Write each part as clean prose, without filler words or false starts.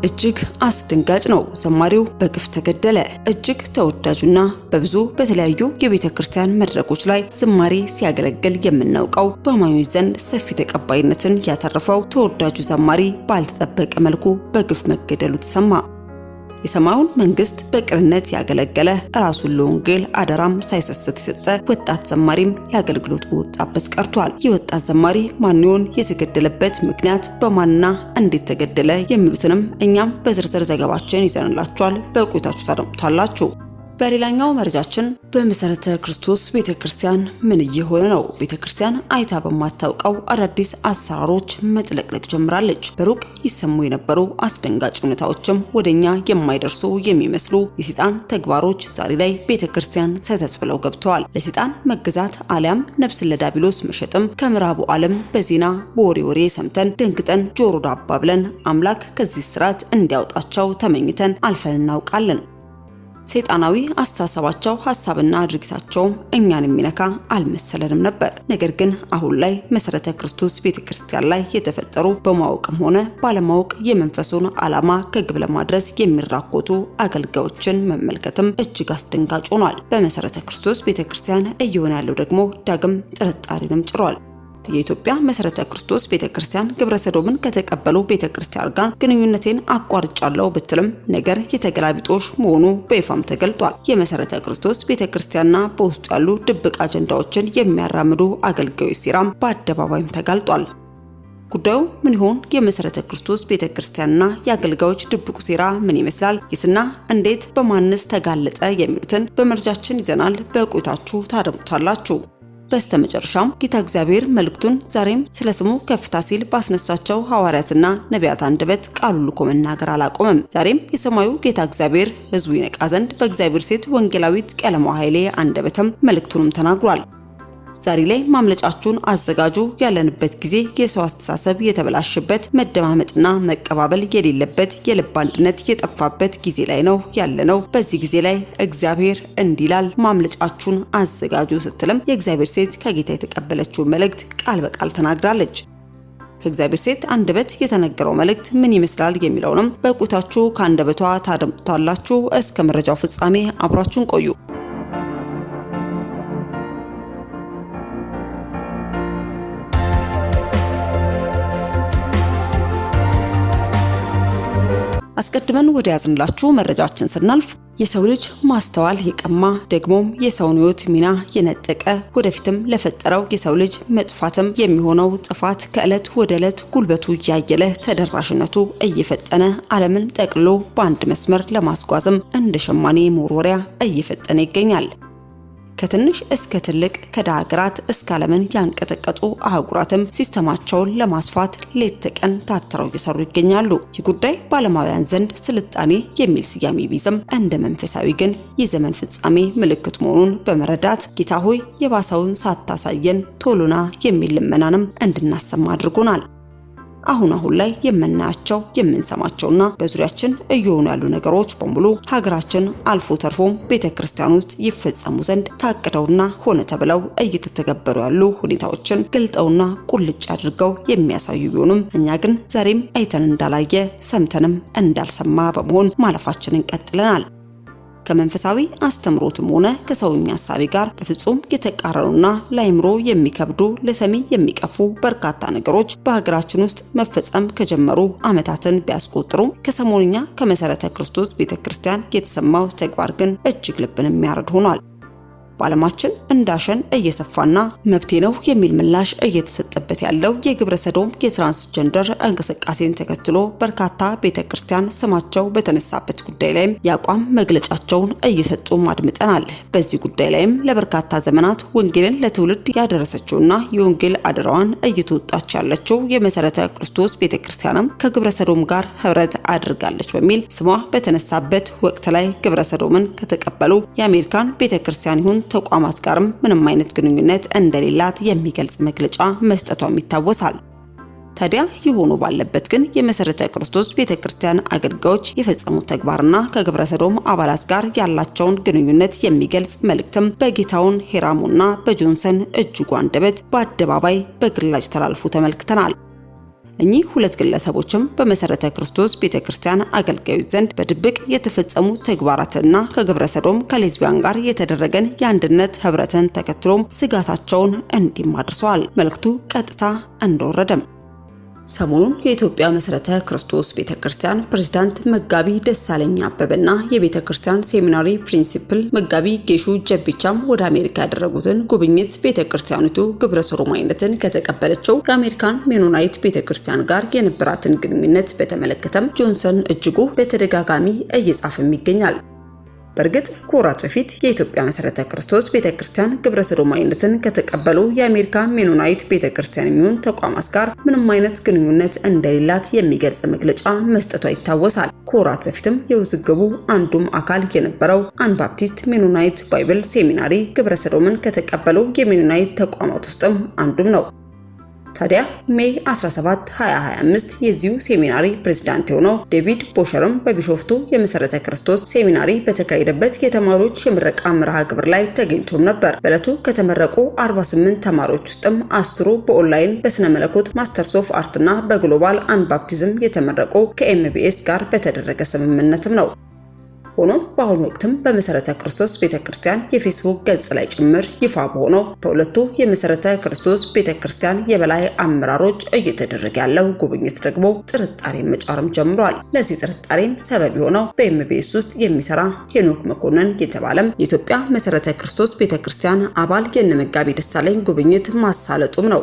እጅግ አስደንጋጭ ነው። ዘማሪው በግፍ ተገደለ። እጅግ ተወዳጁና በብዙ በተለያዩ የቤተክርስቲያን መድረኮች ላይ ዝማሬ ሲያገለግል የምናውቀው በአማኞች ዘንድ ሰፊ ተቀባይነትን ያተረፈው ተወዳጁ ዘማሪ ባልተጠበቀ መልኩ በግፍ መገደሉ ተሰማ። የሰማዩን መንግስት በቅንነት ያገለገለ ራሱን ለወንጌል አደራም ሳይሰስት የሰጠ ወጣት ዘማሪም ለአገልግሎት በወጣበት ቀርቷል። የወጣት ዘማሪ ማን ይሆን? የተገደለበት ምክንያት በማንና እንዴት ተገደለ? የሚሉትንም እኛም በዝርዝር ዘገባችን ይዘንላችኋል። በቆይታችሁ ታደምጡታላችሁ። በሌላኛው መረጃችን በመሰረተ ክርስቶስ ቤተክርስቲያን ምን እየሆነ ነው? ቤተክርስቲያን አይታ በማታውቀው አዳዲስ አሰራሮች መጥለቅለቅ ጀምራለች። በሩቅ ይሰሙ የነበሩ አስደንጋጭ ሁኔታዎችም ወደኛ የማይደርሱ የሚመስሉ የሰይጣን ተግባሮች ዛሬ ላይ ቤተክርስቲያን ሰተት ብለው ገብተዋል። ለሰይጣን መገዛት አሊያም ነፍስን ለዲያብሎስ መሸጥም ከምዕራቡ ዓለም በዜና በወሬ ሰምተን ደንግጠን ጆሮ ዳባ ብለን አምላክ ከዚህ ስርዓት እንዲያወጣቸው ተመኝተን አልፈን እናውቃለን። ሰይጣናዊ አስተሳሰባቸው ሐሳብና ድርጊታቸው እኛን የሚነካ አልመሰለንም ነበር። ነገር ግን አሁን ላይ መሰረተ ክርስቶስ ቤተክርስቲያን ላይ የተፈጠሩ በማወቅም ሆነ ባለማወቅ የመንፈሱን ዓላማ ከግብ ለማድረስ የሚራኮቱ አገልጋዮችን መመልከትም እጅግ አስደንጋጭ ሆኗል። በመሰረተ ክርስቶስ ቤተክርስቲያን እየሆነ ያለው ደግሞ ዳግም ጥርጣሬንም ጭሯል። የኢትዮጵያ መሰረተ ክርስቶስ ቤተክርስቲያን ግብረ ሰዶምን ከተቀበሉ ቤተክርስቲያን ጋር ግንኙነቴን አቋርጫለሁ ብትልም ነገር የተገላቢጦሽ መሆኑ በይፋም ተገልጧል። የመሰረተ ክርስቶስ ቤተክርስቲያንና በውስጡ ያሉ ድብቅ አጀንዳዎችን የሚያራምዱ አገልጋዮች ሴራም በአደባባይም ተጋልጧል። ጉዳዩ ምን ይሆን? የመሰረተ ክርስቶስ ቤተክርስቲያንና የአገልጋዮች ድብቁ ሴራ ምን ይመስላል? የትና እንዴት በማንስ ተጋለጠ? የሚሉትን በመረጃችን ይዘናል። በቆይታችሁ ታደምጡታላችሁ። በስተመጨረሻም ጌታ እግዚአብሔር መልእክቱን ዛሬም ስለ ስሙ ከፍታ ሲል ባስነሳቸው ሐዋርያትና ነቢያት አንደበት ቃሉን ልኮ መናገር አላቆመም። ዛሬም የሰማዩ ጌታ እግዚአብሔር ሕዝቡ ይነቃ ዘንድ በእግዚአብሔር ሴት ወንጌላዊት ቀለማው ኃይሌ አንደበትም መልእክቱንም ተናግሯል። ዛሬ ላይ ማምለጫችሁን አዘጋጁ። ያለንበት ጊዜ የሰው አስተሳሰብ የተበላሸበት፣ መደማመጥና መቀባበል የሌለበት፣ የልብ አንድነት የጠፋበት ጊዜ ላይ ነው ያለነው። በዚህ ጊዜ ላይ እግዚአብሔር እንዲላል ማምለጫችሁን አዘጋጁ ስትልም የእግዚአብሔር ሴት ከጌታ የተቀበለችው መልእክት ቃል በቃል ተናግራለች። ከእግዚአብሔር ሴት አንደበት የተነገረው መልእክት ምን ይመስላል የሚለውንም በቆይታችሁ ከአንደበቷ ታደምጡታላችሁ። እስከ መረጃው ፍጻሜ አብራችሁን ቆዩ። አስቀድመን ወደ ያዝንላችሁ መረጃችን ስናልፍ የሰው ልጅ ማስተዋል የቀማ ደግሞም የሰውን ሕይወት ሚና የነጠቀ ወደፊትም ለፈጠረው የሰው ልጅ መጥፋትም የሚሆነው ጥፋት ከዕለት ወደ ዕለት ጉልበቱ እያየለ ተደራሽነቱ እየፈጠነ ዓለምን ጠቅልሎ በአንድ መስመር ለማስጓዝም እንደ ሸማኔ መወርወሪያ እየፈጠነ ይገኛል። ከትንሽ እስከ ትልቅ ከደሃ ሀገራት እስከ ዓለምን ያንቀጠቀጡ አህጉራትም ሲስተማቸውን ለማስፋት ሌት ተቀን ታትረው እየሰሩ ይገኛሉ። ይህ ጉዳይ በዓለማውያን ዘንድ ስልጣኔ የሚል ስያሜ ቢይዝም እንደ መንፈሳዊ ግን የዘመን ፍጻሜ ምልክት መሆኑን በመረዳት ጌታ ሆይ የባሰውን ሳታሳየን ቶሎና የሚል ልመናንም እንድናሰማ አድርጎናል። አሁን ላይ የምናያቸው የምንሰማቸውና በዙሪያችን እየሆኑ ያሉ ነገሮች በሙሉ ሀገራችን አልፎ ተርፎም ቤተክርስቲያን ውስጥ ይፈጸሙ ዘንድ ታቅደውና ሆነ ተብለው እየተተገበሩ ያሉ ሁኔታዎችን ግልጠውና ቁልጭ አድርገው የሚያሳዩ ቢሆኑም እኛ ግን ዛሬም አይተን እንዳላየ ሰምተንም እንዳልሰማ በመሆን ማለፋችንን ቀጥለናል። ከመንፈሳዊ አስተምሮትም ሆነ ከሰውኛ ሐሳብ ጋር በፍጹም የተቃረኑና ለአይምሮ የሚከብዱ ለሰሚ የሚቀፉ በርካታ ነገሮች በሀገራችን ውስጥ መፈጸም ከጀመሩ ዓመታትን ቢያስቆጥሩም ከሰሞንኛ ከመሰረተ ክርስቶስ ቤተክርስቲያን የተሰማው ተግባር ግን እጅግ ልብን የሚያረድ ሆኗል። በዓለማችን እንዳሸን እየሰፋና መብቴ ነው የሚል ምላሽ እየተሰጠበት ያለው የግብረ ሰዶም የትራንስጀንደር እንቅስቃሴን ተከትሎ በርካታ ቤተክርስቲያን ስማቸው በተነሳበት ጉዳይ ላይም የአቋም መግለጫቸውን እየሰጡ አድምጠናል። በዚህ ጉዳይ ላይም ለበርካታ ዘመናት ወንጌልን ለትውልድ ያደረሰችውና የወንጌል አደራዋን እየተወጣች ያለችው የመሰረተ ክርስቶስ ቤተክርስቲያንም ከግብረ ሰዶም ጋር ህብረት አድርጋለች በሚል ስሟ በተነሳበት ወቅት ላይ ግብረ ሰዶምን ከተቀበሉ የአሜሪካን ቤተክርስቲያን ይሁን ተቋማት ጋርም ምንም አይነት ግንኙነት እንደሌላት የሚገልጽ መግለጫ መስጠቷም ይታወሳል። ታዲያ ይሆኑ ባለበት ግን የመሰረተ ክርስቶስ ቤተክርስቲያን አገልጋዮች የፈጸሙት ተግባርና ከግብረ ሰዶም አባላት ጋር ያላቸውን ግንኙነት የሚገልጽ መልእክትም በጌታውን ሄራሙና በጆንሰን እጅጉ አንደበት በአደባባይ በግላጭ ተላልፎ ተመልክተናል። እኚህ ሁለት ግለሰቦችም በመሰረተ ክርስቶስ ቤተክርስቲያን አገልጋዮች ዘንድ በድብቅ የተፈጸሙ ተግባራትና ከግብረ ሰዶም ከሌዝቢያን ጋር የተደረገን የአንድነት ህብረትን ተከትሎም ስጋታቸውን እንዲህ አድርሰዋል። መልእክቱ ቀጥታ እንደወረደም ሰሞኑን የኢትዮጵያ መሰረተ ክርስቶስ ቤተክርስቲያን ፕሬዝዳንት መጋቢ ደሳለኝ አበበና የቤተክርስቲያን ሴሚናሪ ፕሪንሲፕል መጋቢ ጌሹ ጀቢቻም ወደ አሜሪካ ያደረጉትን ጉብኝት ቤተክርስቲያኒቱ ግብረ ሰዶማዊነትን ከተቀበለችው የአሜሪካን ሜኖናይት ቤተክርስቲያን ጋር የነበራትን ግንኙነት በተመለከተም ጆንሰን እጅጉ በተደጋጋሚ እየጻፈም ይገኛል። በእርግጥ ከወራት በፊት የኢትዮጵያ መሰረተ ክርስቶስ ቤተክርስቲያን ግብረ ሰዶማዊነትን ከተቀበሉ የአሜሪካ ሜኖናይት ቤተክርስቲያን የሚሆን ተቋማት ጋር ምንም አይነት ግንኙነት እንደሌላት የሚገልጽ መግለጫ መስጠቷ ይታወሳል። ከወራት በፊትም የውዝግቡ አንዱም አካል የነበረው አናባፕቲስት ሜኖናይት ባይብል ሴሚናሪ ግብረ ሰዶምን ከተቀበሉ የሜኖናይት ተቋማት ውስጥም አንዱም ነው። ታዲያ ሜይ 17 2025 የዚሁ ሴሚናሪ ፕሬዝዳንት የሆነው ዴቪድ ቦሸርም በቢሾፍቱ የመሰረተ ክርስቶስ ሴሚናሪ በተካሄደበት የተማሪዎች የምረቃ መርሃ ግብር ላይ ተገኝቶም ነበር። በዕለቱ ከተመረቁ 48 ተማሪዎች ውስጥም 10ሩ በኦንላይን በስነ መለኮት ማስተርስ ኦፍ አርትና በግሎባል አናባፕቲዝም የተመረቁ ከኤምቢኤስ ጋር በተደረገ ስምምነትም ነው። ሆኖም በአሁኑ ወቅትም በመሰረተ ክርስቶስ ቤተክርስቲያን የፌስቡክ ገጽ ላይ ጭምር ይፋ በሆነው በሁለቱ የመሰረተ ክርስቶስ ቤተክርስቲያን የበላይ አመራሮች እየተደረገ ያለው ጉብኝት ደግሞ ጥርጣሬ መጫርም ጀምሯል። ለዚህ ጥርጣሬም ሰበብ የሆነው በኤምቢኤስ ውስጥ የሚሰራ ሄኖክ መኮንን የተባለም የኢትዮጵያ መሰረተ ክርስቶስ ቤተክርስቲያን አባል የነመጋቢ ደሳለኝ ጉብኝት ማሳለጡም ነው።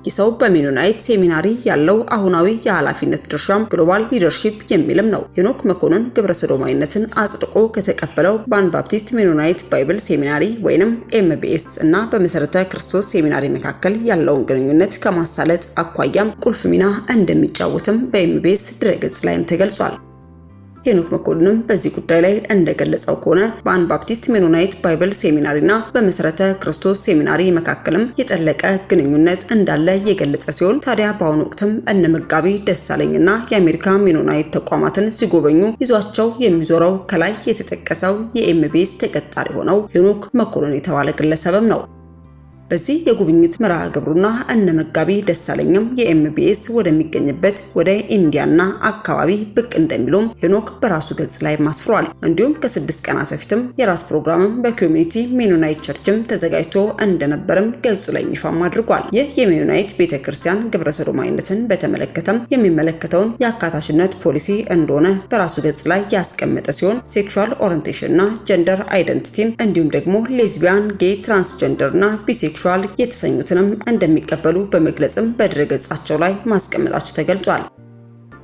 ይሰው በሜኖናይት ሴሚናሪ ያለው አሁናዊ የኃላፊነት ድርሻም ግሎባል ሊደርሺፕ የሚልም ነው። ሄኖክ መኮንን ግብረ ሰዶማዊነትን አጽድቆ ከተቀበለው በአናባፕቲስት ሜኖናይት ባይብል ሴሚናሪ ወይንም ኤምቢኤስ እና በመሰረተ ክርስቶስ ሴሚናሪ መካከል ያለውን ግንኙነት ከማሳለጥ አኳያም ቁልፍ ሚና እንደሚጫወትም በኤምቢኤስ ድረገጽ ላይም ተገልጿል። ሄኖክ መኮንን በዚህ ጉዳይ ላይ እንደገለጸው ከሆነ በአናባፕቲስት ሜኖናይት ባይብል ሴሚናሪና በመሰረተ ክርስቶስ ሴሚናሪ መካከልም የጠለቀ ግንኙነት እንዳለ የገለጸ ሲሆን ታዲያ በአሁኑ ወቅትም እነመጋቢ ደሳለኝና የአሜሪካ ሜኖናይት ተቋማትን ሲጎበኙ ይዟቸው የሚዞረው ከላይ የተጠቀሰው የኤምቢኤስ ተቀጣሪ ሆነው ሄኖክ መኮንን የተባለ ግለሰብም ነው። በዚህ የጉብኝት መርሃ ግብሩና እነመጋቢ ደሳለኝም የኤምቢኤስ ወደሚገኝበት ወደ ኢንዲያና አካባቢ ብቅ እንደሚሉም ሄኖክ በራሱ ገጽ ላይ ማስፍሯል። እንዲሁም ከ6 ቀናት በፊትም የራስ ፕሮግራምም በኮሚኒቲ ሜኖናይት ቸርችም ተዘጋጅቶ እንደነበርም ገጹ ላይ ይፋም አድርጓል። ይህ የሜኖናይት ቤተክርስቲያን ግብረ ሰዶማዊነትን በተመለከተም የሚመለከተውን የአካታችነት ፖሊሲ እንደሆነ በራሱ ገጽ ላይ ያስቀመጠ ሲሆን ሴክሹዋል ኦሪየንቴሽንና ጀንደር አይደንቲቲን እንዲሁም ደግሞ ሌዝቢያን፣ ጌይ፣ ትራንስጀንደርና ቢሴክሹዋል የተሰኙትንም እንደሚቀበሉ በመግለጽም በድረገጻቸው ላይ ማስቀመጣቸው ተገልጿል።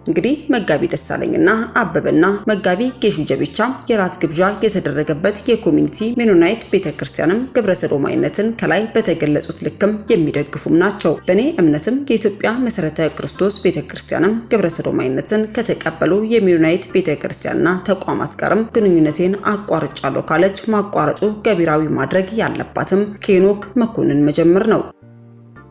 እንግዲህ መጋቢ ደሳለኝና አበበና መጋቢ ጌሹ ጀቢቻ የራት ግብዣ የተደረገበት የኮሚኒቲ ሜኖናይት ቤተክርስቲያንም ግብረ ሰዶማዊነትን ከላይ በተገለጹት ልክም የሚደግፉም ናቸው። በኔ እምነትም የኢትዮጵያ መሰረተ ክርስቶስ ቤተክርስቲያንም ግብረ ሰዶማዊነትን ከተቀበሉ የሜኖናይት ቤተክርስቲያንና ተቋማት ጋርም ግንኙነቴን አቋርጫለሁ ካለች ማቋረጡ ገቢራዊ ማድረግ ያለባትም ከሄኖክ መኮንን መጀመር ነው።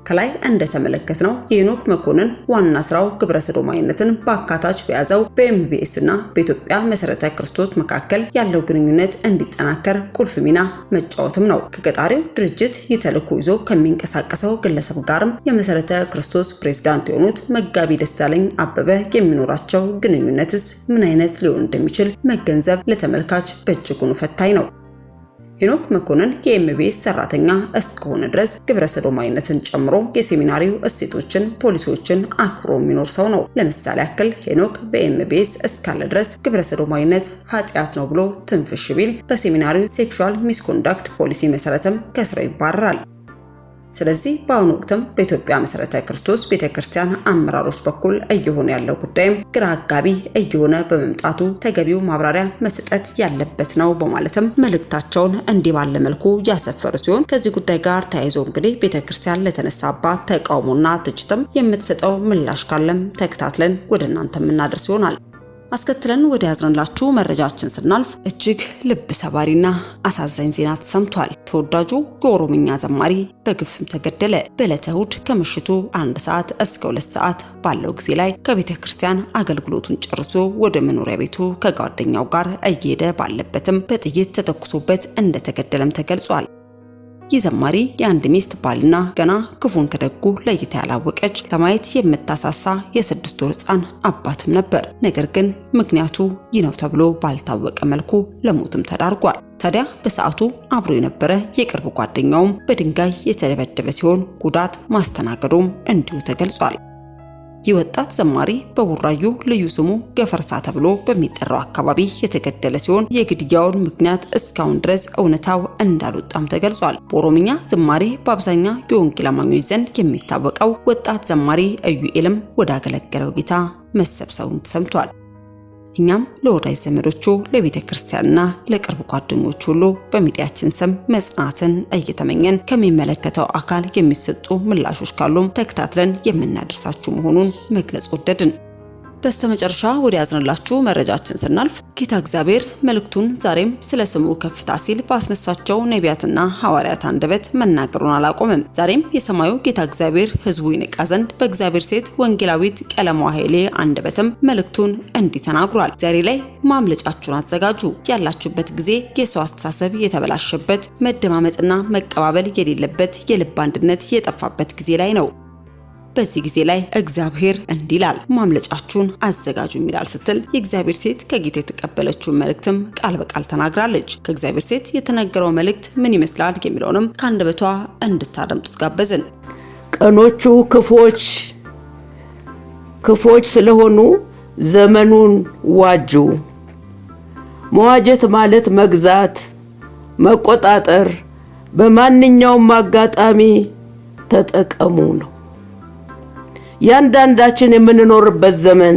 ከላይ እንደተመለከትነው የሄኖክ መኮንን ዋና ስራው ግብረ ሰዶማዊነትን በአካታች በያዘው በኤምቢኤስ እና በኢትዮጵያ መሰረተ ክርስቶስ መካከል ያለው ግንኙነት እንዲጠናከር ቁልፍ ሚና መጫወትም ነው። ከቀጣሪው ድርጅት የተልዕኮ ይዞ ከሚንቀሳቀሰው ግለሰብ ጋርም የመሰረተ ክርስቶስ ፕሬዝዳንት የሆኑት መጋቢ ደሳለኝ አበበ የሚኖራቸው ግንኙነትስ ምን አይነት ሊሆን እንደሚችል መገንዘብ ለተመልካች በእጅጉ ፈታኝ ነው። ሄኖክ መኮንን የኤምቢኤስ ሰራተኛ እስከሆነ ድረስ ግብረ ሰዶማዊነትን ጨምሮ የሴሚናሪው እሴቶችን፣ ፖሊሲዎችን አክብሮ የሚኖር ሰው ነው። ለምሳሌ ያክል ሄኖክ በኤምቢኤስ እስካለ ድረስ ግብረ ሰዶማዊነት ኃጢአት ነው ብሎ ትንፍሽ ቢል በሴሚናሪው ሴክሹዋል ሚስኮንዳክት ፖሊሲ መሰረትም ከስራው ይባረራል። ስለዚህ በአሁኑ ወቅትም በኢትዮጵያ መሰረተ ክርስቶስ ቤተክርስቲያን አመራሮች በኩል እየሆነ ያለው ጉዳይም ግራ አጋቢ እየሆነ በመምጣቱ ተገቢው ማብራሪያ መስጠት ያለበት ነው በማለትም መልእክታቸውን እንዲህ ባለ መልኩ ያሰፈሩ ሲሆን ከዚህ ጉዳይ ጋር ተያይዞ እንግዲህ ቤተክርስቲያን ለተነሳባት ተቃውሞና ትችትም የምትሰጠው ምላሽ ካለም ተከታትለን ወደ እናንተ የምናደርስ ይሆናል። አስከትለን ወደ ያዝነላችሁ መረጃችን ስናልፍ እጅግ ልብ ሰባሪና አሳዛኝ ዜና ተሰምቷል። ተወዳጁ የኦሮምኛ ዘማሪ በግፍም ተገደለ። በዕለተ እሁድ ከምሽቱ 1 ሰዓት እስከ 2 ሰዓት ባለው ጊዜ ላይ ከቤተክርስቲያን አገልግሎቱን ጨርሶ ወደ መኖሪያ ቤቱ ከጓደኛው ጋር እየሄደ ባለበትም በጥይት ተተኩሶበት እንደተገደለም ተገልጿል። ይህ ዘማሪ የአንድ ሚስት ባልና ገና ክፉን ከደጉ ለይታ ያላወቀች ለማየት የምታሳሳ የ6 ወር ሕፃን አባትም ነበር። ነገር ግን ምክንያቱ ይህ ነው ተብሎ ባልታወቀ መልኩ ለሞትም ተዳርጓል። ታዲያ በሰዓቱ አብሮ የነበረ የቅርብ ጓደኛውም በድንጋይ የተደበደበ ሲሆን ጉዳት ማስተናገዱም እንዲሁ ተገልጿል። ይህ ወጣት ዘማሪ በቡራዩ ልዩ ስሙ ገፈርሳ ተብሎ በሚጠራው አካባቢ የተገደለ ሲሆን የግድያውን ምክንያት እስካሁን ድረስ እውነታው እንዳልወጣም ተገልጿል። በኦሮምኛ ዝማሬ በአብዛኛው የወንጌል አማኞች ዘንድ የሚታወቀው ወጣት ዘማሪ ኢዩኤልም ወደ አገለገለው ጌታ መሰብሰቡን ተሰምቷል። እኛም ለወዳጅ ዘመዶቹ ለቤተ ክርስቲያንና ለቅርብ ጓደኞቹ ሁሉ በሚዲያችን ስም መጽናናትን እየተመኘን ከሚመለከተው አካል የሚሰጡ ምላሾች ካሉም ተከታትለን የምናደርሳችሁ መሆኑን መግለጽ ወደድን። በስተመጨረሻ ወደ ያዝንላችሁ መረጃችን ስናልፍ ጌታ እግዚአብሔር መልእክቱን ዛሬም ስለ ስሙ ከፍታ ሲል ባስነሳቸው ነቢያትና ሐዋርያት አንደበት መናገሩን አላቆመም። ዛሬም የሰማዩ ጌታ እግዚአብሔር ሕዝቡ ይነቃ ዘንድ በእግዚአብሔር ሴት ወንጌላዊት ቀለሟ ኃይሌ አንደበትም መልእክቱን እንዲህ ተናግሯል። ዛሬ ላይ ማምለጫችሁን አዘጋጁ። ያላችሁበት ጊዜ የሰው አስተሳሰብ የተበላሸበት፣ መደማመጥና መቀባበል የሌለበት፣ የልብ አንድነት የጠፋበት ጊዜ ላይ ነው። በዚህ ጊዜ ላይ እግዚአብሔር እንዲላል ማምለጫችሁን አዘጋጁ ይላል ስትል የእግዚአብሔር ሴት ከጌታ የተቀበለችው መልእክትም ቃል በቃል ተናግራለች። ከእግዚአብሔር ሴት የተነገረው መልእክት ምን ይመስላል የሚለውንም ከአንደበቷ እንድታደምጡት ጋበዝን። ቀኖቹ ክፎች ስለሆኑ ዘመኑን ዋጁ። መዋጀት ማለት መግዛት፣ መቆጣጠር፣ በማንኛውም አጋጣሚ ተጠቀሙ ነው። ያንዳንዳችን የምንኖርበት ዘመን፣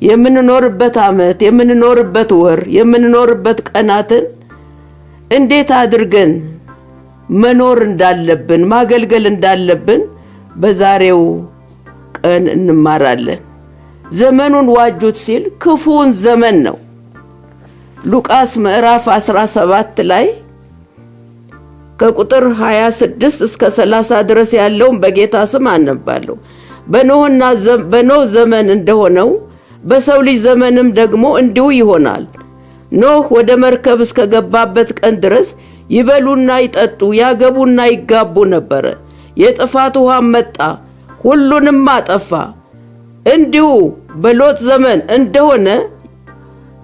የምንኖርበት ዓመት፣ የምንኖርበት ወር፣ የምንኖርበት ቀናትን እንዴት አድርገን መኖር እንዳለብን፣ ማገልገል እንዳለብን በዛሬው ቀን እንማራለን። ዘመኑን ዋጁት ሲል ክፉን ዘመን ነው። ሉቃስ ምዕራፍ 17 ላይ ከቁጥር 26 እስከ 30 ድረስ ያለውን በጌታ ስም አነባለሁ። በኖህ ዘመን እንደሆነው በሰው ልጅ ዘመንም ደግሞ እንዲሁ ይሆናል። ኖህ ወደ መርከብ እስከገባበት ቀን ድረስ ይበሉና ይጠጡ፣ ያገቡና ይጋቡ ነበር። የጥፋት ውሃ መጣ፣ ሁሉንም አጠፋ። እንዲሁ በሎጥ ዘመን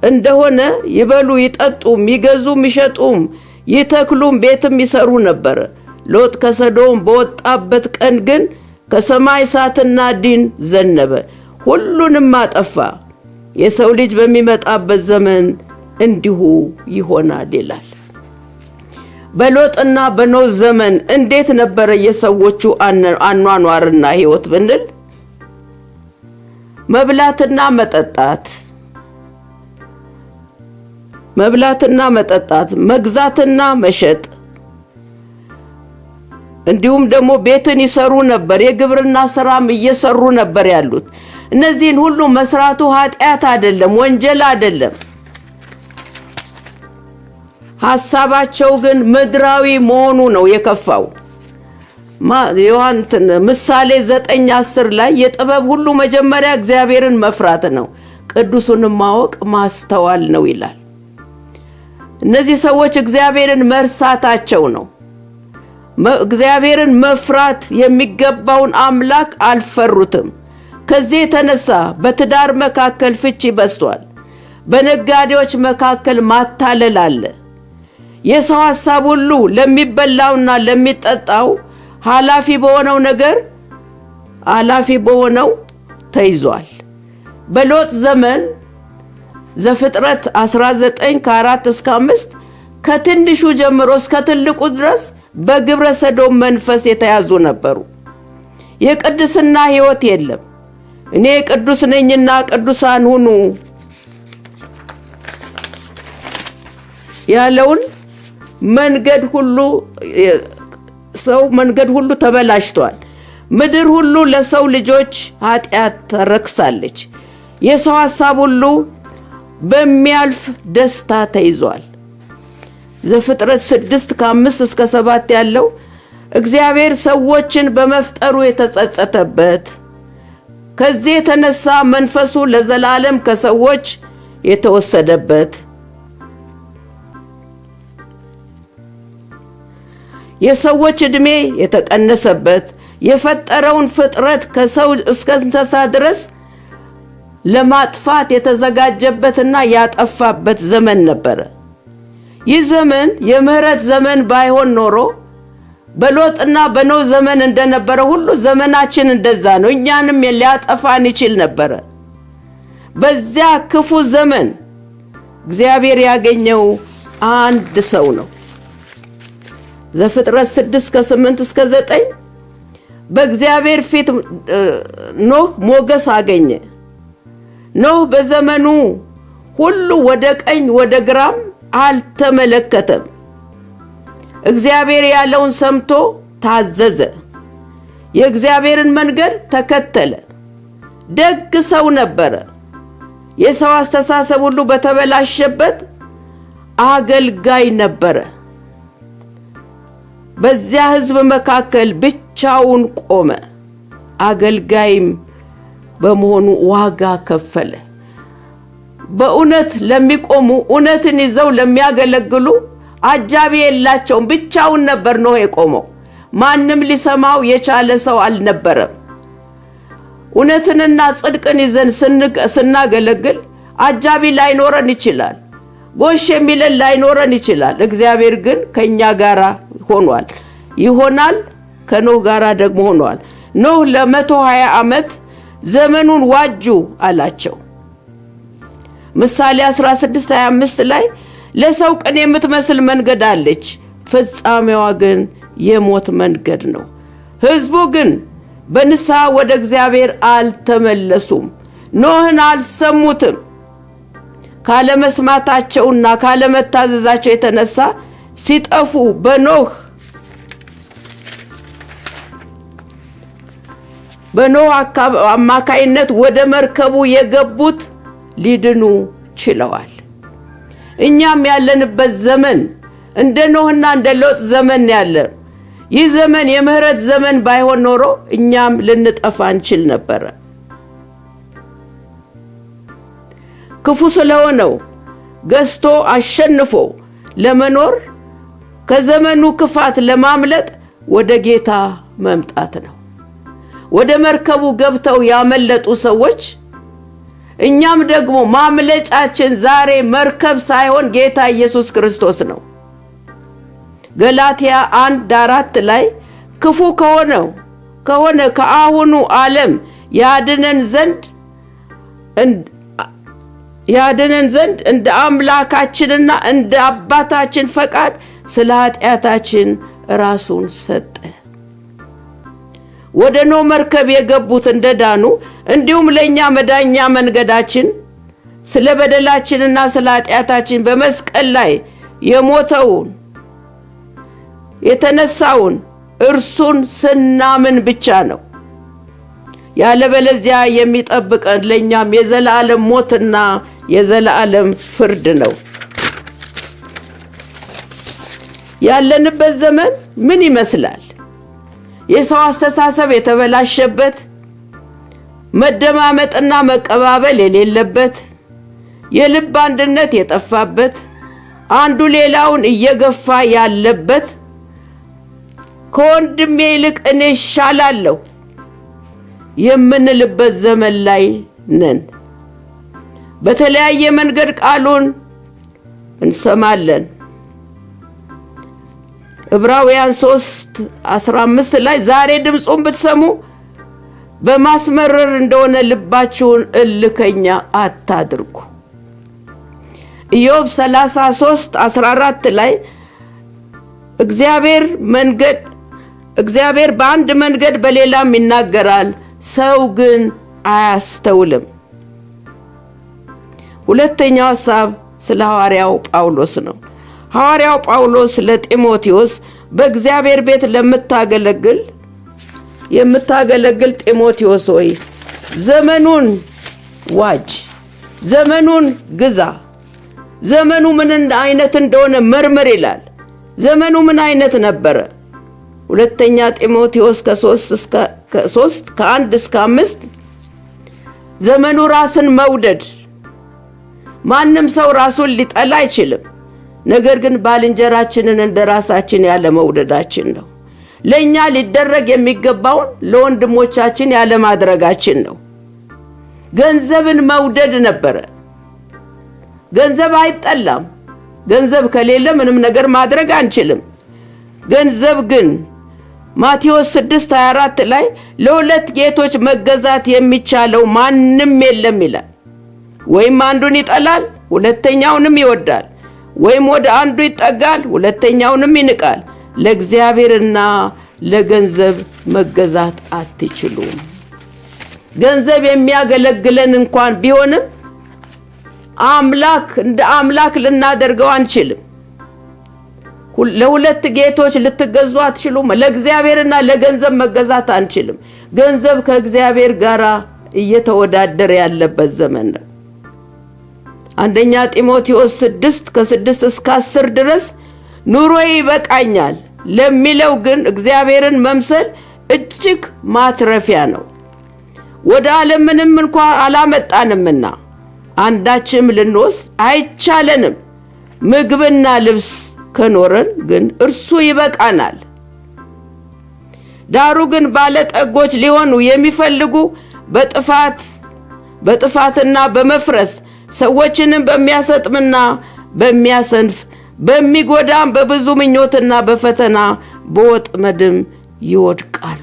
እንደሆነ ይበሉ ይጠጡም፣ ይገዙም፣ ይሸጡም፣ ይተክሉም፣ ቤትም ይሰሩ ነበር። ሎጥ ከሰዶም በወጣበት ቀን ግን ከሰማይ እሳትና ዲን ዘነበ፣ ሁሉንም አጠፋ። የሰው ልጅ በሚመጣበት ዘመን እንዲሁ ይሆናል ይላል። በሎጥና በኖህ ዘመን እንዴት ነበረ የሰዎቹ አኗኗርና ሕይወት ብንል መብላትና መጠጣት፣ መግዛትና መሸጥ፣ እንዲሁም ደግሞ ቤትን ይሰሩ ነበር። የግብርና ስራም እየሰሩ ነበር ያሉት። እነዚህን ሁሉ መስራቱ ኃጢአት አይደለም፣ ወንጀል አይደለም። ሐሳባቸው ግን ምድራዊ መሆኑ ነው የከፋው። ምሳሌ 9:10 ላይ የጥበብ ሁሉ መጀመሪያ እግዚአብሔርን መፍራት ነው፣ ቅዱሱንም ማወቅ ማስተዋል ነው ይላል። እነዚህ ሰዎች እግዚአብሔርን መርሳታቸው ነው። እግዚአብሔርን መፍራት የሚገባውን አምላክ አልፈሩትም። ከዚህ የተነሳ በትዳር መካከል ፍቺ በዝቷል። በነጋዴዎች መካከል ማታለል አለ። የሰው ሐሳብ ሁሉ ለሚበላውና ለሚጠጣው ኃላፊ በሆነው ተይዟል። በሎጥ ዘመን ዘፍጥረት 19:4-5 ከትንሹ ጀምሮ እስከ ትልቁ ድረስ በግብረ ሰዶም መንፈስ የተያዙ ነበሩ። የቅድስና ሕይወት የለም። እኔ ቅዱስ ነኝና ቅዱሳን ሁኑ ያለውን መንገድ ሁሉ ተበላሽቷል። ምድር ሁሉ ለሰው ልጆች ኃጢአት ተረክሳለች። የሰው ሐሳብ ሁሉ በሚያልፍ ደስታ ተይዟል። ዘፍጥረት 6:5-7 ያለው እግዚአብሔር ሰዎችን በመፍጠሩ የተጸጸተበት፣ ከዚህ የተነሳ መንፈሱ ለዘላለም ከሰዎች የተወሰደበት፣ የሰዎች ዕድሜ የተቀነሰበት የፈጠረውን ፍጥረት ከሰው እስከ እንስሳ ድረስ ለማጥፋት የተዘጋጀበትና ያጠፋበት ዘመን ነበር። ይህ ዘመን የምህረት ዘመን ባይሆን ኖሮ በሎጥና በኖህ ዘመን እንደነበረ ሁሉ ዘመናችን እንደዛ ነው። እኛንም ሊያጠፋን ይችል ነበር። በዚያ ክፉ ዘመን እግዚአብሔር ያገኘው አንድ ሰው ነው። ዘፍጥረት 6:8 እስከ 9 በእግዚአብሔር ፊት ኖህ ሞገስ አገኘ። ኖህ በዘመኑ ሁሉ ወደ ቀኝ ወደ ግራም አልተመለከተም። እግዚአብሔር ያለውን ሰምቶ ታዘዘ። የእግዚአብሔርን መንገድ ተከተለ። ደግ ሰው ነበር። የሰው አስተሳሰብ ሁሉ በተበላሸበት አገልጋይ ነበር። በዚያ ሕዝብ መካከል ብቻውን ቆመ። አገልጋይም በመሆኑ ዋጋ ከፈለ። በእውነት ለሚቆሙ እውነትን ይዘው ለሚያገለግሉ አጃቢ የላቸውም። ብቻውን ነበር ነው የቆመው። ማንም ሊሰማው የቻለ ሰው አልነበረም። እውነትንና ጽድቅን ይዘን ስናገለግል አጃቢ ላይኖረን ይችላል። ጎሽ የሚለን ላይኖረን ይችላል። እግዚአብሔር ግን ከኛ ጋር ሆኗል፣ ይሆናል። ከኖህ ጋር ደግሞ ሆኗል። ኖህ ለ120 ዓመት ዘመኑን ዋጁ አላቸው። ምሳሌ 16:25 ላይ ለሰው ቅን የምትመስል መንገድ አለች፣ ፍጻሜዋ ግን የሞት መንገድ ነው። ሕዝቡ ግን በንስሐ ወደ እግዚአብሔር አልተመለሱም፣ ኖህን አልሰሙትም። ካለመስማታቸውና ካለመታዘዛቸው የተነሳ ሲጠፉ በኖህ አማካይነት ወደ መርከቡ የገቡት ሊድኑ ችለዋል። እኛም ያለንበት ዘመን እንደ ኖህና እንደ ሎጥ ዘመን ያለ። ይህ ዘመን የምህረት ዘመን ባይሆን ኖሮ እኛም ልንጠፋ እንችል ነበር። ክፉ ስለሆነው ገዝቶ አሸንፎ ለመኖር ከዘመኑ ክፋት ለማምለጥ ወደ ጌታ መምጣት ነው። ወደ መርከቡ ገብተው ያመለጡ ሰዎች እኛም ደግሞ ማምለጫችን ዛሬ መርከብ ሳይሆን ጌታ ኢየሱስ ክርስቶስ ነው። ገላትያ 1:4 ላይ ክፉ ከሆነ ከአሁኑ ዓለም ያድነን ዘንድ እንደ አምላካችንና እንደ አባታችን ፈቃድ ስለ ኃጢአታችን ራሱን ሰጠ። ወደ ኖህ መርከብ የገቡት እንደዳኑ እንዲሁም ለኛ መዳኛ መንገዳችን ስለ በደላችንና ስለ ኃጢአታችን በመስቀል ላይ የሞተውን የተነሳውን እርሱን ስናምን ብቻ ነው። ያለበለዚያ የሚጠብቀን ለኛም የዘላለም ሞትና የዘላለም ፍርድ ነው። ያለንበት ዘመን ምን ይመስላል? የሰው አስተሳሰብ የተበላሸበት፣ መደማመጥና መቀባበል የሌለበት፣ የልብ አንድነት የጠፋበት፣ አንዱ ሌላውን እየገፋ ያለበት፣ ከወንድሜ ይልቅ እኔ እሻላለሁ የምንልበት ዘመን ላይ ነን። በተለያየ መንገድ ቃሉን እንሰማለን። ዕብራውያን 3:15 ላይ ዛሬ ድምጹን ብትሰሙ በማስመረር እንደሆነ ልባችሁን እልከኛ አታድርጉ። ኢዮብ 33:14 ላይ እግዚአብሔር በአንድ መንገድ በሌላም ይናገራል፣ ሰው ግን አያስተውልም። ሁለተኛው ሐሳብ ስለ ሐዋርያው ጳውሎስ ነው። ሐዋርያው ጳውሎስ ለጢሞቴዎስ በእግዚአብሔር ቤት የምታገለግል ጢሞቴዎስ ሆይ ዘመኑን ዋጅ፣ ዘመኑን ግዛ፣ ዘመኑ ምን አይነት እንደሆነ መርምር ይላል። ዘመኑ ምን አይነት ነበረ? ሁለተኛ ጢሞቴዎስ 3:1-5 ዘመኑ ራስን መውደድ። ማንም ሰው ራሱን ሊጠላ አይችልም። ነገር ግን ባልንጀራችንን እንደራሳችን ያለ መውደዳችን ነው። ለኛ ሊደረግ የሚገባውን ለወንድሞቻችን ያለ ማድረጋችን ነው። ገንዘብን መውደድ ነበረ። ገንዘብ አይጠላም። ገንዘብ ከሌለ ምንም ነገር ማድረግ አንችልም። ገንዘብ ግን ማቴዎስ 6:24 ላይ ለሁለት ጌቶች መገዛት የሚቻለው ማንም የለም ይላል። ወይም አንዱን ይጠላል ሁለተኛውንም ይወዳል፣ ወይም ወደ አንዱ ይጠጋል ሁለተኛውንም ይንቃል። ለእግዚአብሔርና ለገንዘብ መገዛት አትችሉም። ገንዘብ የሚያገለግለን እንኳን ቢሆንም እንደ አምላክ ልናደርገው አንችልም። ለሁለት ጌቶች ልትገዙ አትችሉም። ለእግዚአብሔርና ለገንዘብ መገዛት አንችልም። ገንዘብ ከእግዚአብሔር ጋር እየተወዳደረ ያለበት ዘመን ነው። አንደኛ ጢሞቴዎስ 6:6 እስከ 10 ድረስ ኑሮዬ ይበቃኛል ለሚለው ግን እግዚአብሔርን መምሰል እጅግ ማትረፊያ ነው። ወደ ዓለም ምንም እንኳን አላመጣንምና አንዳችም ልንወስድ አይቻለንም። ምግብና ልብስ ከኖረን ግን እርሱ ይበቃናል። ዳሩ ግን ባለጠጎች ሊሆኑ የሚፈልጉ በጥፋትና በመፍረስ ሰዎችንም በሚያሰጥምና በሚያሰንፍ በሚጎዳም በብዙ ምኞትና በፈተና በወጥመድም ይወድቃሉ።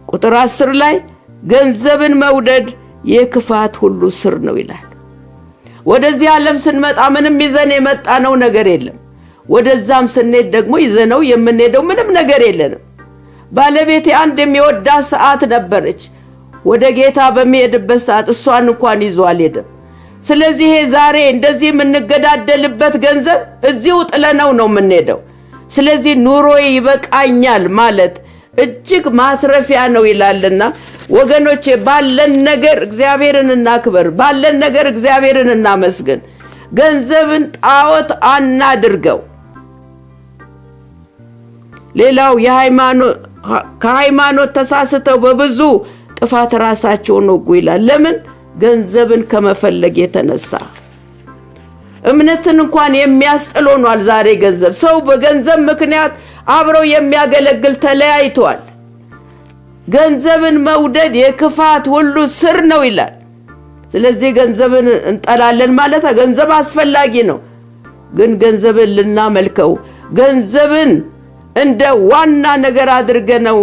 ቁጥር 10 ላይ ገንዘብን መውደድ የክፋት ሁሉ ስር ነው ይላል። ወደዚህ ዓለም ስንመጣ ምንም ይዘን የመጣነው ነገር የለም። ወደዛም ስንሄድ ደግሞ ይዘነው የምንሄደው ምንም ነገር የለንም። ባለቤቴ አንድ የሚወዳት ሰዓት ነበረች። ወደ ጌታ በሚሄድበት ሰዓት እሷን እንኳን ይዞ አልሄደም። ስለዚህ ዛሬ እንደዚህ የምንገዳደልበት ገንዘብ እዚሁ ጥለነው ነው የምንሄደው። ስለዚህ ኑሮዬ ይበቃኛል ማለት እጅግ ማትረፊያ ነው ይላልና ወገኖቼ ባለን ነገር እግዚአብሔርን እናክብር። ባለን ነገር እግዚአብሔርን እናመስግን። ገንዘብን ጣዖት አናድርገው። ሌላው ከሃይማኖት ተሳስተው በብዙ ጥፋት ራሳቸውን ወጉ ይላል። ለምን? ገንዘብን ከመፈለግ የተነሳ እምነትን እንኳን የሚያስጥል ሆኗል ዛሬ ገንዘብ። ሰው በገንዘብ ምክንያት አብረው የሚያገለግል ተለያይቷል። ገንዘብን መውደድ የክፋት ሁሉ ስር ነው ይላል። ስለዚህ ገንዘብን እንጠላለን ማለት ገንዘብ አስፈላጊ ነው፣ ግን ገንዘብን ልናመልከው ገንዘብን እንደ ዋና ነገር አድርገነው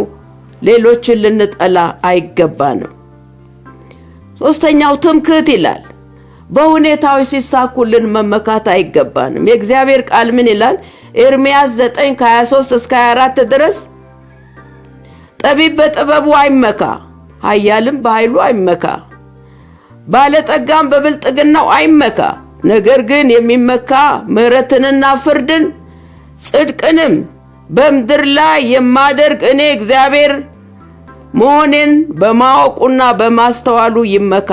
ሌሎችን ልንጠላ አይገባንም። ሶስተኛው ትምክህት ይላል። በሁኔታዎች ሲሳኩልን መመካት አይገባንም። የእግዚአብሔር ቃል ምን ይላል? ኤርምያስ 9:23 እስከ 24 ድረስ ጠቢብ በጥበቡ አይመካ፣ ኃያልም በኃይሉ አይመካ፣ ባለጠጋም በብልጥግናው አይመካ። ነገር ግን የሚመካ ምሕረትንና ፍርድን ጽድቅንም በምድር ላይ የማደርግ እኔ እግዚአብሔር መሆኔን በማወቁና በማስተዋሉ ይመካ።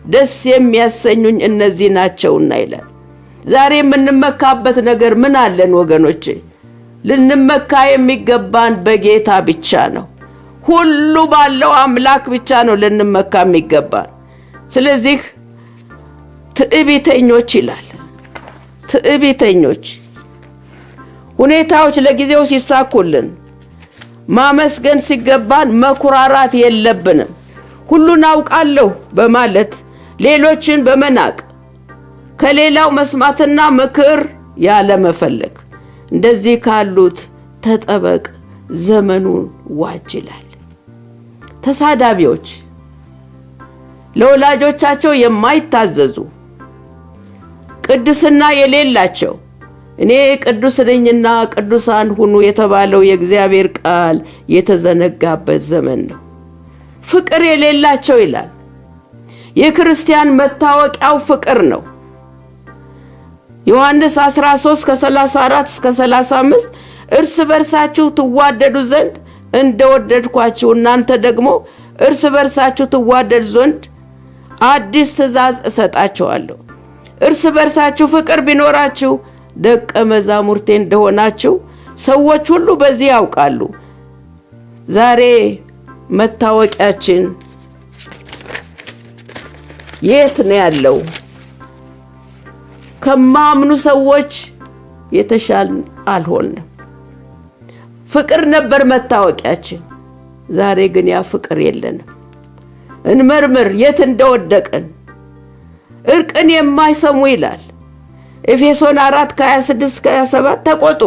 ደስ የሚያሰኙኝ እነዚህ ናቸውና ይላል። ዛሬ የምንመካበት ነገር ምን አለን ወገኖቼ? ልንመካ የሚገባን በጌታ ብቻ ነው። ሁሉ ባለው አምላክ ብቻ ነው ልንመካ የሚገባን። ስለዚህ ትዕቢተኞች ይላል። ትዕቢተኞች ሁኔታዎች ለጊዜው ሲሳኩልን ማመስገን ሲገባን መኩራራት የለብንም። ሁሉን አውቃለሁ በማለት ሌሎችን በመናቅ ከሌላው መስማትና ምክር ያለ መፈለግ፣ እንደዚህ ካሉት ተጠበቅ፣ ዘመኑን ዋጅ ይላል። ተሳዳቢዎች፣ ለወላጆቻቸው የማይታዘዙ፣ ቅድስና የሌላቸው፣ እኔ ቅዱስ ነኝና ቅዱሳን ሁኑ የተባለው የእግዚአብሔር ቃል የተዘነጋበት ዘመን ነው። ፍቅር የሌላቸው ይላል። የክርስቲያን መታወቂያው ፍቅር ነው። ዮሐንስ 13:34 እስከ 35 እርስ በርሳችሁ ትዋደዱ ዘንድ እንደወደድኳችሁ እናንተ ደግሞ እርስ በርሳችሁ ትዋደዱ ዘንድ አዲስ ትእዛዝ እሰጣችኋለሁ። እርስ በርሳችሁ ፍቅር ቢኖራችሁ ደቀ መዛሙርቴ እንደሆናችሁ ሰዎች ሁሉ በዚህ ያውቃሉ። ዛሬ መታወቂያችን የት ነው ያለው? ከማምኑ ሰዎች የተሻልን አልሆንም። ፍቅር ነበር መታወቂያችን። ዛሬ ግን ያ ፍቅር የለንም። እንመርምር የት እንደወደቅን። እርቅን የማይሰሙ ይላል ኤፌሶን 4:26-27 ተቆጡ፣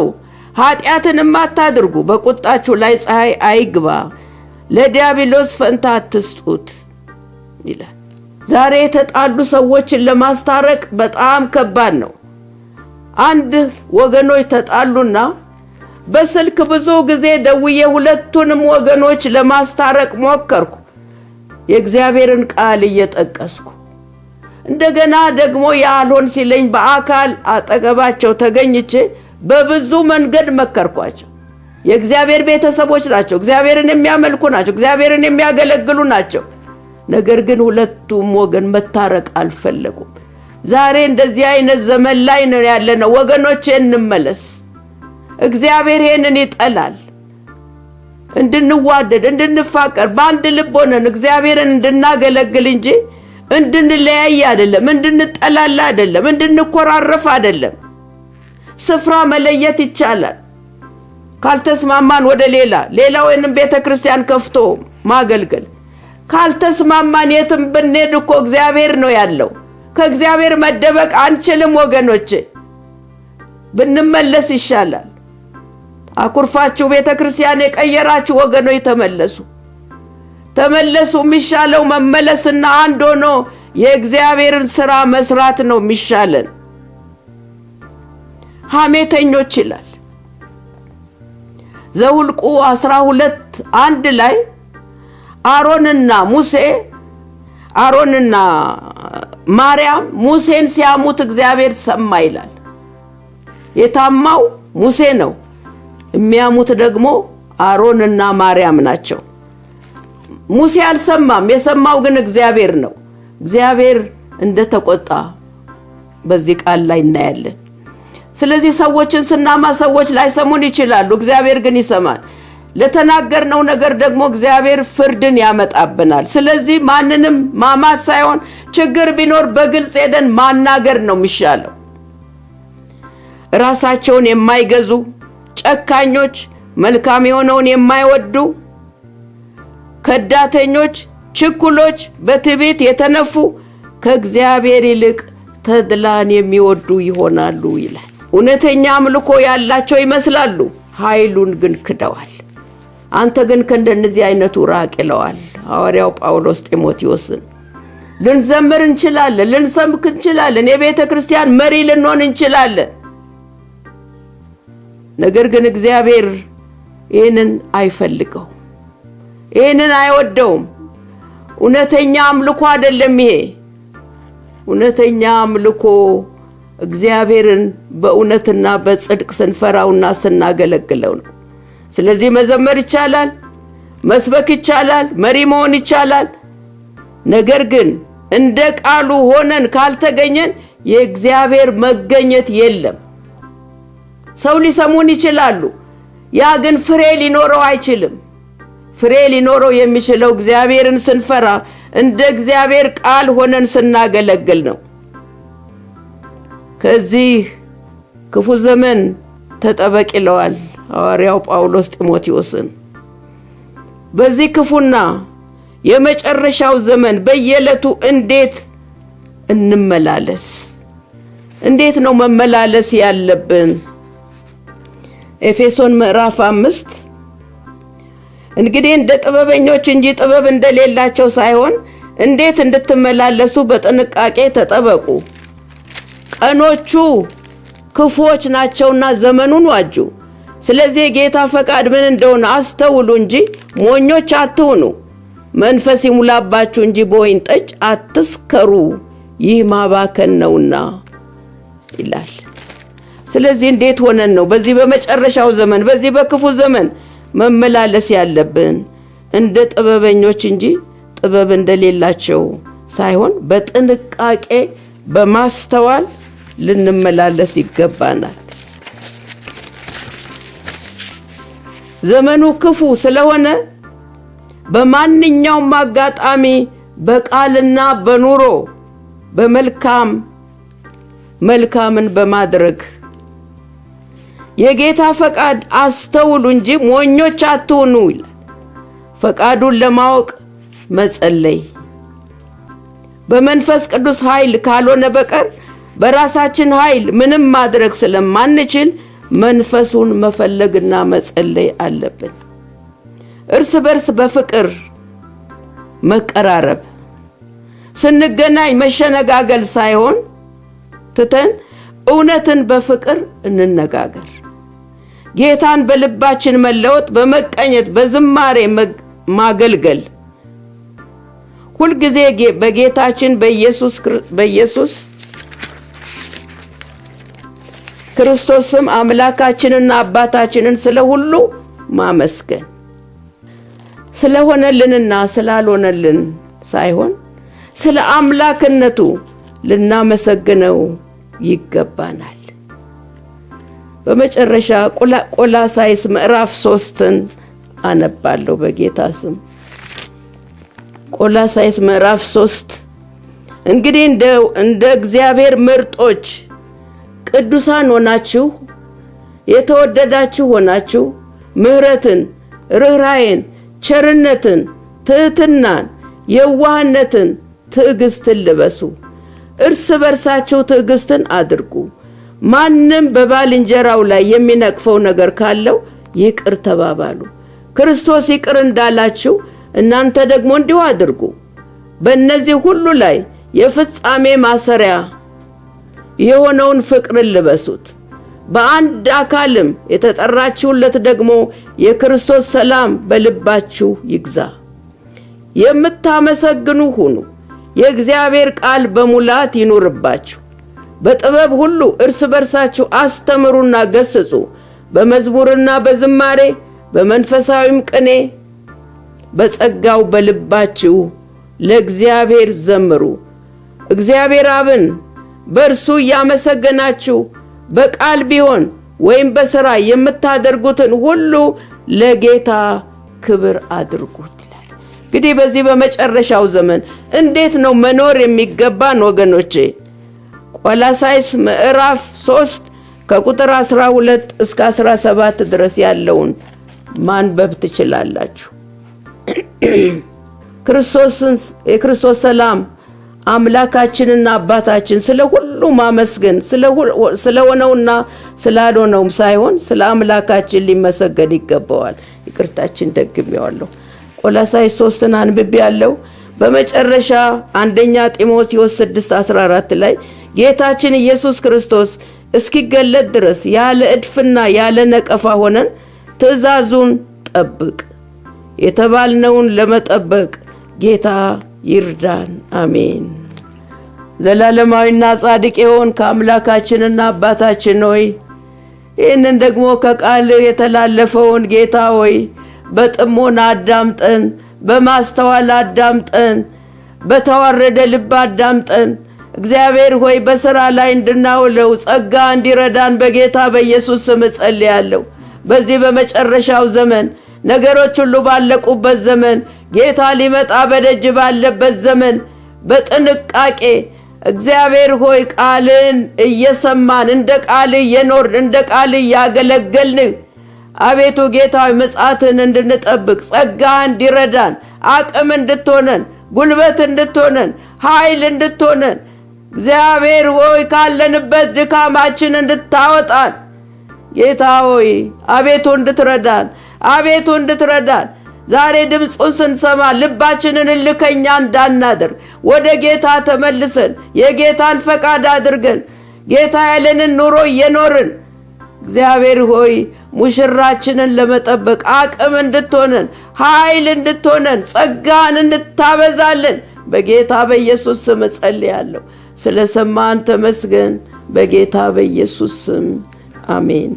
ኃጢአትንም አታድርጉ፣ በቁጣችሁ ላይ ፀሐይ አይግባ፣ ለዲያብሎስ ፈንታ አትስጡት ይላል። ዛሬ የተጣሉ ሰዎችን ለማስታረቅ በጣም ከባድ ነው። አንድ ወገኖች ተጣሉና በስልክ ብዙ ጊዜ ደውዬ ሁለቱንም ወገኖች ለማስታረቅ ሞከርኩ፣ የእግዚአብሔርን ቃል እየጠቀስኩ። እንደገና ደግሞ ያልሆን ሲለኝ በአካል አጠገባቸው ተገኝቼ በብዙ መንገድ መከርኳቸው። የእግዚአብሔር ቤተሰቦች ናቸው፣ እግዚአብሔርን የሚያመልኩ ናቸው፣ እግዚአብሔርን የሚያገለግሉ ናቸው። ነገር ግን ሁለቱም ወገን መታረቅ አልፈለጉም። ዛሬ እንደዚህ አይነት ዘመን ላይ ነው ያለነው። ወገኖቼ እንመለስ። እግዚአብሔር ይሄንን ይጠላል። እንድንዋደድ፣ እንድንፋቀር፣ በአንድ ልብ ሆነን እግዚአብሔርን እንድናገለግል እንጂ እንድንለያይ አይደለም፣ እንድንጠላላ አይደለም፣ እንድንኮራረፍ አይደለም። ስፍራ መለየት ይቻላል። ካልተስማማን ወደ ሌላ ወይንም ቤተክርስቲያን ከፍቶ ማገልገል። ካልተስማማን የትም ብንሄድ እኮ እግዚአብሔር ነው ያለው። ከእግዚአብሔር መደበቅ አንችልም ወገኖቼ። ብንመለስ ይሻላል። አኩርፋችሁ ቤተክርስቲያን የቀየራችሁ ወገኖች ተመለሱ። የሚሻለው መመለስና አንድ ሆኖ የእግዚአብሔርን ሥራ መስራት ነው የሚሻለን። ሐሜተኞች ይላል ዘኍልቍ 12:1 ላይ አሮንና ማርያም ሙሴን ሲያሙት እግዚአብሔር ሰማ ይላል። የታማው ሙሴ ነው፣ የሚያሙት ደግሞ አሮንና ማርያም ናቸው። ሙሴ አልሰማም፣ የሰማው ግን እግዚአብሔር ነው። እግዚአብሔር እንደተቆጣ በዚህ ቃል ላይ እናያለን። ስለዚህ ሰዎችን ስናማ ሰዎች ላይሰሙን ይችላሉ፣ እግዚአብሔር ግን ይሰማል። ለተናገርነው ነገር ደግሞ እግዚአብሔር ፍርድን ያመጣብናል። ስለዚህ ማንንም ማማት ሳይሆን ችግር ቢኖር በግልጽ ሄደን ማናገር ነው የሚሻለው። ራሳቸውን የማይገዙ ጨካኞች፣ መልካም የሆነውን የማይወዱ ከዳተኞች፣ ችኩሎች፣ በትዕቢት የተነፉ ከእግዚአብሔር ይልቅ ተድላን የሚወዱ ይሆናሉ ይላል። እውነተኛ አምልኮ ያላቸው ይመስላሉ፣ ኃይሉን ግን ክደዋል። አንተ ግን ከእንደነዚህ አይነቱ ራቅ ይለዋል ሐዋርያው ጳውሎስ ጢሞቴዎስን። ልንዘምር እንችላለን፣ ልንሰብክ እንችላለን፣ የቤተ ክርስቲያን መሪ ልንሆን እንችላለን። ነገር ግን እግዚአብሔር ይህንን አይፈልገው፣ ይህንን አይወደውም። እውነተኛ አምልኮ አይደለም ይሄ። እውነተኛ አምልኮ እግዚአብሔርን በእውነትና በጽድቅ ስንፈራውና ስናገለግለው ነው። ስለዚህ መዘመር ይቻላል፣ መስበክ ይቻላል፣ መሪ መሆን ይቻላል። ነገር ግን እንደ ቃሉ ሆነን ካልተገኘን የእግዚአብሔር መገኘት የለም። ሰው ሊሰሙን ይችላሉ፣ ያ ግን ፍሬ ሊኖረው አይችልም። ፍሬ ሊኖረው የሚችለው እግዚአብሔርን ስንፈራ እንደ እግዚአብሔር ቃል ሆነን ስናገለግል ነው። ከዚህ ክፉ ዘመን ተጠበቅ ይለዋል ሐዋርያው ጳውሎስ ጢሞቴዎስን። በዚህ ክፉና የመጨረሻው ዘመን በየዕለቱ እንዴት እንመላለስ? እንዴት ነው መመላለስ ያለብን? ኤፌሶን 5 እንግዲህ እንደ ጥበበኞች እንጂ ጥበብ እንደሌላቸው ሳይሆን እንዴት እንድትመላለሱ በጥንቃቄ ተጠበቁ። ቀኖቹ ክፉዎች ናቸውና ዘመኑን ዋጁ። ስለዚህ የጌታ ፈቃድ ምን እንደሆነ አስተውሉ እንጂ ሞኞች አትሁኑ። መንፈስ ይሙላባችሁ እንጂ በወይን ጠጅ አትስከሩ፣ ይህ ማባከን ነውና ይላል። ስለዚህ እንዴት ሆነን ነው በዚህ በመጨረሻው ዘመን በዚህ በክፉ ዘመን መመላለስ ያለብን? እንደ ጥበበኞች እንጂ ጥበብ እንደሌላቸው ሳይሆን በጥንቃቄ በማስተዋል ልንመላለስ ይገባናል። ዘመኑ ክፉ ስለሆነ በማንኛውም አጋጣሚ በቃልና በኑሮ በመልካም መልካምን በማድረግ የጌታ ፈቃድ አስተውሉ እንጂ ሞኞች አትሁኑ ይላል። ፈቃዱን ለማወቅ መጸለይ በመንፈስ ቅዱስ ኃይል ካልሆነ በቀር በራሳችን ኃይል ምንም ማድረግ ስለማንችል መንፈሱን መፈለግና መጸለይ አለብን። እርስ በርስ በፍቅር መቀራረብ፣ ስንገናኝ መሸነጋገል ሳይሆን ትተን እውነትን በፍቅር እንነጋገር። ጌታን በልባችን መለወጥ፣ በመቀኘት በዝማሬ ማገልገል፣ ሁል ጊዜ በጌታችን በኢየሱስ ክርስቶስም አምላካችንና አባታችንን ስለሁሉ ማመስገን፣ ስለሆነልንና ስላልሆነልን ሳይሆን ስለ አምላክነቱ ልናመሰግነው ይገባናል። በመጨረሻ ቆላስይስ ምዕራፍ 3ን አነባለሁ በጌታ ስም። ቆላስይስ ምዕራፍ 3 እንግዲህ እንደ እግዚአብሔር ምርጦች ቅዱሳን ሆናችሁ የተወደዳችሁ ሆናችሁ ምሕረትን፣ ርኅራኄን፣ ቸርነትን፣ ትሕትናን፣ የዋህነትን፣ ትዕግስትን ልበሱ። እርስ በርሳችሁ ትዕግስትን አድርጉ። ማንም በባልንጀራው ላይ የሚነቅፈው ነገር ካለው ይቅር ተባባሉ። ክርስቶስ ይቅር እንዳላችሁ እናንተ ደግሞ እንዲሁ አድርጉ። በእነዚህ ሁሉ ላይ የፍጻሜ ማሰሪያ የሆነውን ፍቅርን ልበሱት። በአንድ አካልም የተጠራችሁለት ደግሞ የክርስቶስ ሰላም በልባችሁ ይግዛ። የምታመሰግኑ ሁኑ። የእግዚአብሔር ቃል በሙላት ይኑርባችሁ። በጥበብ ሁሉ እርስ በርሳችሁ አስተምሩና ገስጹ። በመዝሙርና በዝማሬ በመንፈሳዊም ቅኔ በጸጋው በልባችሁ ለእግዚአብሔር ዘምሩ። እግዚአብሔር አብን በእርሱ ያመሰገናችሁ በቃል ቢሆን ወይም በሥራ የምታደርጉትን ሁሉ ለጌታ ክብር አድርጉት ይላል። እንግዲህ በዚህ በመጨረሻው ዘመን እንዴት ነው መኖር የሚገባን ወገኖቼ? ቆላስይስ ምዕራፍ 3 ከቁጥር 12 እስከ 17 ድረስ ያለውን ማንበብ ትችላላችሁ። የክርስቶስ ሰላም አምላካችንና አባታችን ስለ ሁሉ ማመስገን ስለሆነውና ስላልሆነውም ሳይሆን ስለ አምላካችን ሊመሰገን ይገባዋል። ይቅርታችን ደግሜዋለሁ። ቆላስይስ 3ን አንብቤያለሁ። በመጨረሻ አንደኛ ጢሞቴዎስ 6:14 ላይ ጌታችን ኢየሱስ ክርስቶስ እስኪገለጥ ድረስ ያለ እድፍና ያለ ነቀፋ ሆነን ትእዛዙን ጠብቅ። የተባልነውን ለመጠበቅ ጌታ ይርዳን። አሜን። ዘላለማዊና ጻድቅ የሆን ከአምላካችንና አባታችን ሆይ ይህንን ደግሞ ከቃል የተላለፈውን ጌታ ሆይ በጥሞና አዳምጠን፣ በማስተዋል አዳምጠን፣ በተዋረደ ልብ አዳምጠን። እግዚአብሔር ሆይ በሥራ ላይ እንድናውለው ጸጋ እንዲረዳን በጌታ በኢየሱስ ስም ጸልያለሁ። በዚህ በመጨረሻው ዘመን ነገሮች ሁሉ ባለቁበት ዘመን ጌታ ሊመጣ በደጅ ባለበት ዘመን በጥንቃቄ እግዚአብሔር ሆይ ቃልን እየሰማን እንደ ቃል እየኖርን እንደ ቃል እያገለገልን አቤቱ ጌታ ምጽአትን እንድንጠብቅ ጸጋ እንዲረዳን አቅም እንድትሆነን ጉልበት እንድትሆነን ኃይል እንድትሆነን እግዚአብሔር ሆይ ካለንበት ድካማችን እንድታወጣን ጌታ ሆይ አቤቱ እንድትረዳን ዛሬ ድምፁን ስንሰማ ልባችንን እልከኛ እንዳናደርግ ወደ ጌታ ተመልሰን የጌታን ፈቃድ አድርገን ጌታ ያለንን ኑሮ እየኖርን እግዚአብሔር ሆይ ሙሽራችንን ለመጠበቅ አቅም እንድትሆነን ኃይል እንድትሆነን ጸጋን እንድታበዛልን በጌታ በኢየሱስ ስም ጸልያለሁ። ስለሰማን ተመስገን። በጌታ በኢየሱስ ስም አሜን።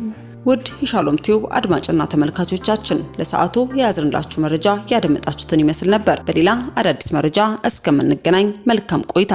ውድ የሻሎም ቲዩብ አድማጭና ተመልካቾቻችን ለሰዓቱ የያዝንላችሁ መረጃ ያደመጣችሁትን ይመስል ነበር። በሌላ አዳዲስ መረጃ እስከምንገናኝ መልካም ቆይታ